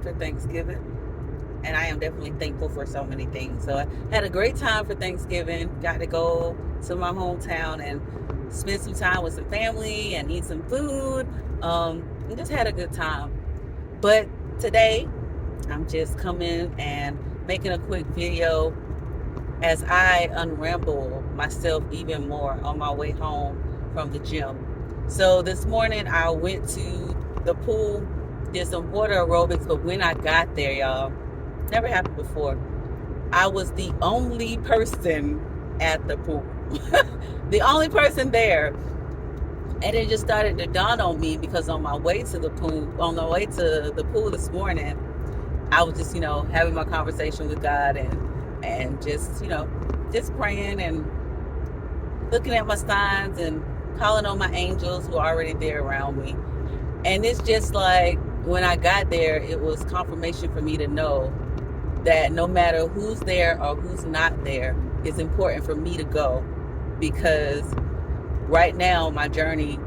after Thanksgiving, and I am definitely thankful for so many things. So I had a great time for Thanksgiving. Got to go to my hometown and spend some time with some family and eat some food. And just had a good time. But today, I'm just coming and making a quick video as I unramble myself even more on my way home from the gym. So this morning I went to the pool, did some water aerobics, but when I got there, y'all, never happened before, I was the only person at the pool. The only person there. And it just started to dawn on me because on my way to the pool this morning, I was just, having my conversation with God and just, just praying and looking at my signs and calling on my angels who are already there around me. And it's just like when I got there, it was confirmation for me to know that no matter who's there or who's not there, it's important for me to go, because right now my journey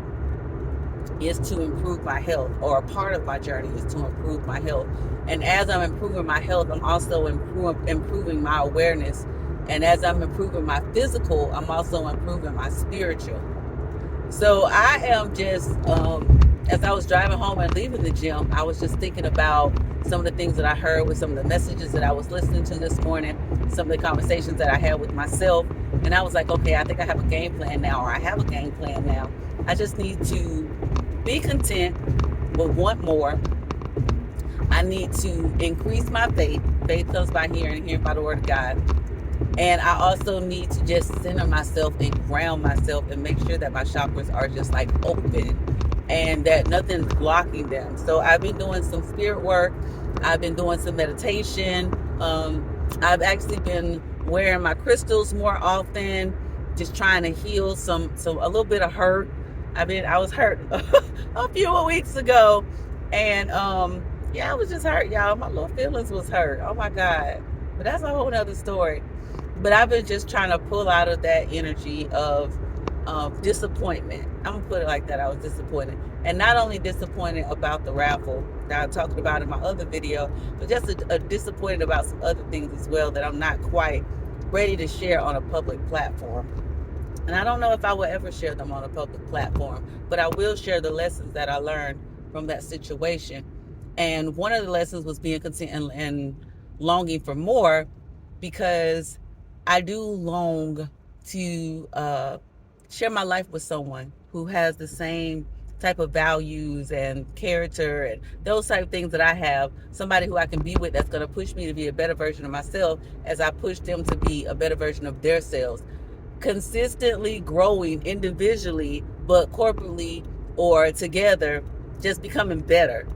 is to improve my health, or a part of my journey is to improve my health. And as I'm improving my health, I'm also improving my awareness. And as I'm improving my physical, I'm also improving my spiritual. So I am just, as I was driving home and leaving the gym, I was just thinking about some of the things that I heard with some of the messages that I was listening to this morning, some of the conversations that I had with myself. And I was like, okay, I think I have a game plan now, or I have a game plan now. I just need to be content, but want more. I need to increase my faith. Faith comes by hearing, and hearing by the word of God. And I also need to just center myself and ground myself and make sure that my chakras are just like open and that nothing's blocking them. So I've been doing some spirit work. I've been doing some meditation. I've actually been wearing my crystals more often, just trying to heal a little bit of hurt. I was hurt a few weeks ago, and I was just hurt, y'all. My little feelings was hurt. Oh my God. But that's a whole nother story. But I've been just trying to pull out of that energy of disappointment. I'm gonna put it like that. I was disappointed, and not only disappointed about the raffle that I talked about in my other video, but just a disappointed about some other things as well that I'm not quite ready to share on a public platform. And I don't know if I will ever share them on a public platform, but I will share the lessons that I learned from that situation. And one of the lessons was being content and longing for more, because I do long to share my life with someone who has the same type of values and character and those type of things that I have. Somebody who I can be with that's going to push me to be a better version of myself as I push them to be a better version of their selves. Consistently growing individually, but corporately or together, just becoming better,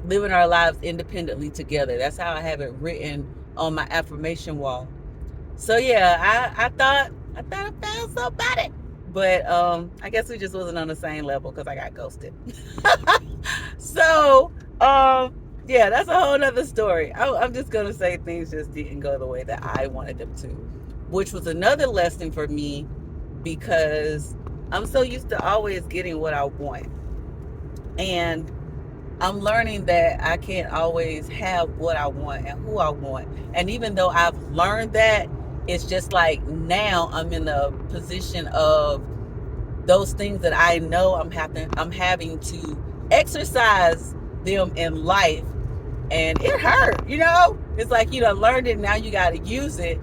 living our lives independently together. That's how I have it written on my affirmation wall. So yeah, I thought I found somebody, but I guess we just wasn't on the same level because I got ghosted. So yeah, that's a whole nother story. I'm just gonna say things just didn't go the way that I wanted them to, which was another lesson for me, because I'm so used to always getting what I want, and I'm learning that I can't always have what I want and who I want. And even though I've learned that, it's just like now I'm in a position of those things that I know I'm having to exercise them in life. And it hurt, It's like, learned it, now you got to use it.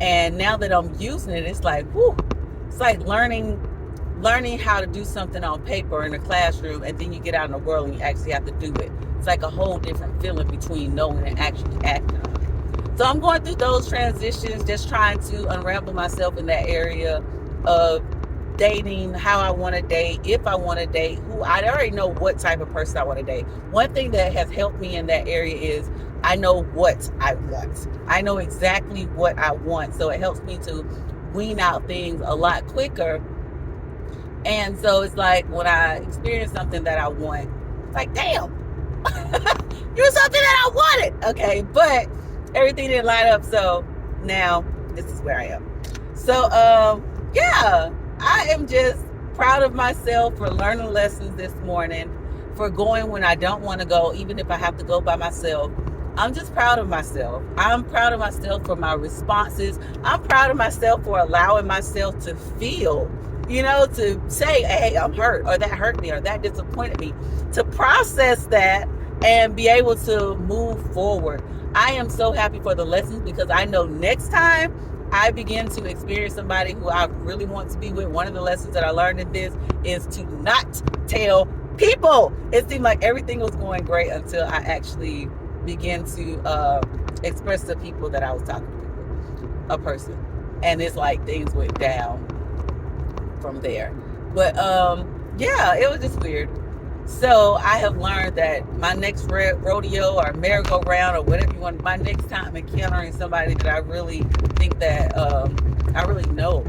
And now that I'm using it, it's like, whew. It's like learning how to do something on paper in a classroom, and then you get out in the world and you actually have to do it. It's like a whole different feeling between knowing and actually acting on it. So I'm going through those transitions, just trying to unravel myself in that area of dating, how I want to date, if I want to date, who I already know what type of person I want to date. One thing that has helped me in that area is I know what I want. I know exactly what I want. So it helps me to wean out things a lot quicker. And so it's like when I experience something that I want, it's like, damn, you're something that I wanted. Okay, but everything didn't line up. So now this is where I am. So yeah, I am just proud of myself for learning lessons this morning, for going when I don't want to go, even if I have to go by myself. I'm just proud of myself. I'm proud of myself for my responses. I'm proud of myself for allowing myself to feel, to say, hey, I'm hurt, or that hurt me, or that disappointed me, to process that and be able to move forward. I am so happy for the lessons, because I know next time I begin to experience somebody who I really want to be with, one of the lessons that I learned in this is to not tell people. It seemed like everything was going great until I actually began to express to people that I was talking to a person. And it's like things went down from there. But yeah, it was just weird. So I have learned that my next rodeo or merry-go-round or whatever you want, my next time encountering somebody that I really think that I really know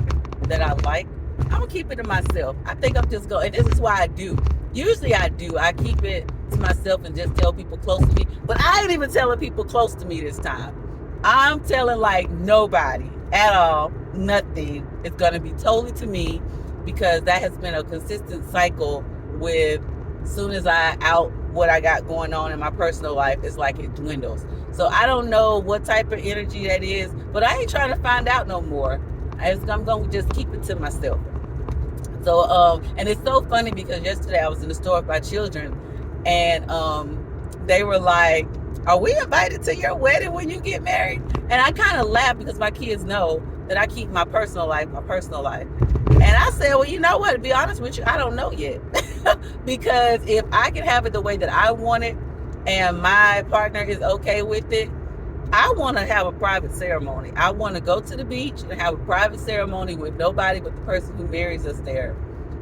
that I like, I'm gonna keep it to myself. I think I'm just going, and this is why I do. Usually I do. I keep it to myself and just tell people close to me. But I ain't even telling people close to me this time. I'm telling like nobody at all, nothing. It's gonna be totally to me, because that has been a consistent cycle with, as soon as I out what I got going on in my personal life, it's like it dwindles. So I don't know what type of energy that is, but I ain't trying to find out no more. I'm going to just keep it to myself. So, and it's so funny because yesterday I was in the store with my children, and they were like, are we invited to your wedding when you get married? And I kind of laughed, because my kids know that I keep my personal life. And I said, well, you know what? To be honest with you, I don't know yet. Because if I can have it the way that I want it, and my partner is okay with it, I want to have a private ceremony. I want to go to the beach and have a private ceremony with nobody but the person who marries us there.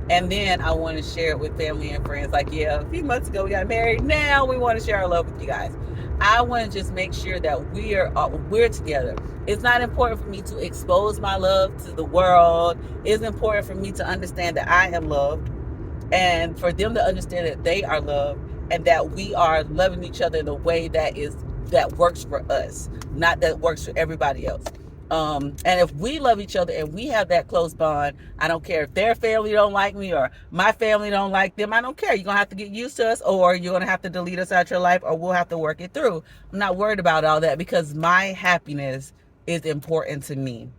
And then I want to share it with family and friends. Like, yeah, a few months ago we got married. Now we want to share our love with you guys. I want to just make sure that we're together. It's not important for me to expose my love to the world. It's important for me to understand that I am loved, and for them to understand that they are loved, and that we are loving each other in a way that works for us, not that works for everybody else. And if we love each other and we have that close bond, I don't care if their family don't like me or my family don't like them. I don't care. You're going to have to get used to us, or you're going to have to delete us out your life, or we'll have to work it through. I'm not worried about all that, because my happiness is important to me.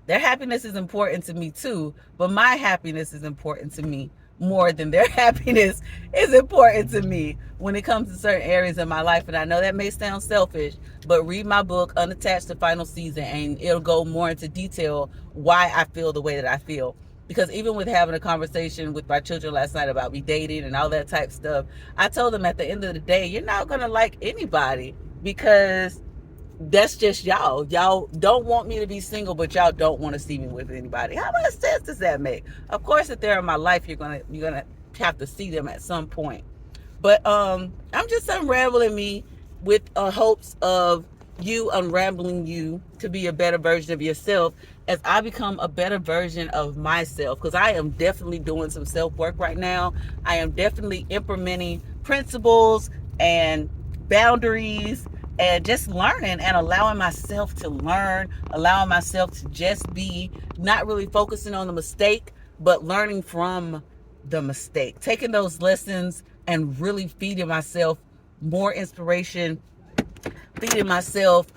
Their happiness is important to me too, but my happiness is important to me more than their happiness is important to me when it comes to certain areas of my life. And I know that may sound selfish, but read my book, Unattached to Final Season, and it'll go more into detail why I feel the way that I feel. Because even with having a conversation with my children last night about me dating and all that type stuff, I told them at the end of the day, you're not going to like anybody, because that's just y'all. Y'all don't want me to be single, but y'all don't want to see me with anybody. How much sense does that make? Of course, if they're in my life, you're gonna have to see them at some point. But I'm just unraveling me with hopes of you unraveling you to be a better version of yourself as I become a better version of myself. Because I am definitely doing some self-work right now. I am definitely implementing principles and boundaries, and just learning and allowing myself to learn, allowing myself to just be, not really focusing on the mistake, but learning from the mistake, taking those lessons and really feeding myself more inspiration, feeding myself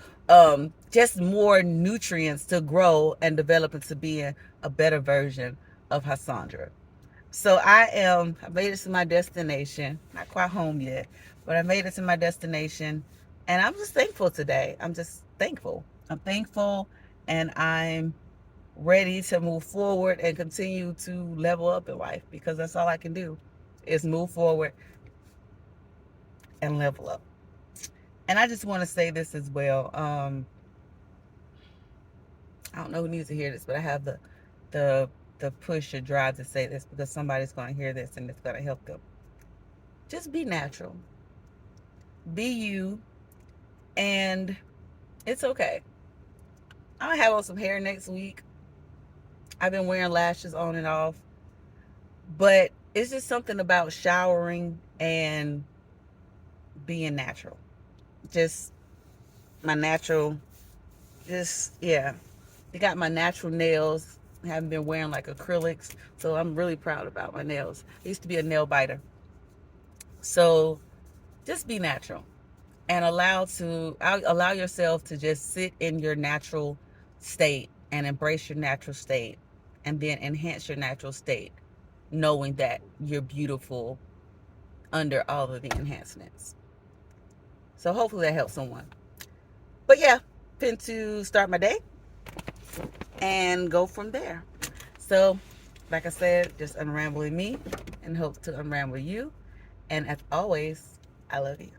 just more nutrients to grow and develop into being a better version of Hassandra. So I made it to my destination. Not quite home yet, but I made it to my destination. And I'm just thankful today. I'm just thankful. I'm thankful, and I'm ready to move forward and continue to level up in life, because that's all I can do is move forward and level up. And I just want to say this as well. I don't know who needs to hear this, but I have the push or drive to say this, because somebody's going to hear this and it's going to help them. Just be natural. Be you. And it's okay. I'm going to have on some hair next week. I've been wearing lashes on and off. But it's just something about showering and being natural. Just my natural, yeah. I got my natural nails. I haven't been wearing like acrylics. So I'm really proud about my nails. I used to be a nail biter. So just be natural and allow yourself to just sit in your natural state and embrace your natural state, and then enhance your natural state, knowing that you're beautiful under all of the enhancements. So hopefully that helps someone. But yeah, fin to start my day and go from there. So, like I said, just unrambling me and hope to unramble you. And as always, I love you.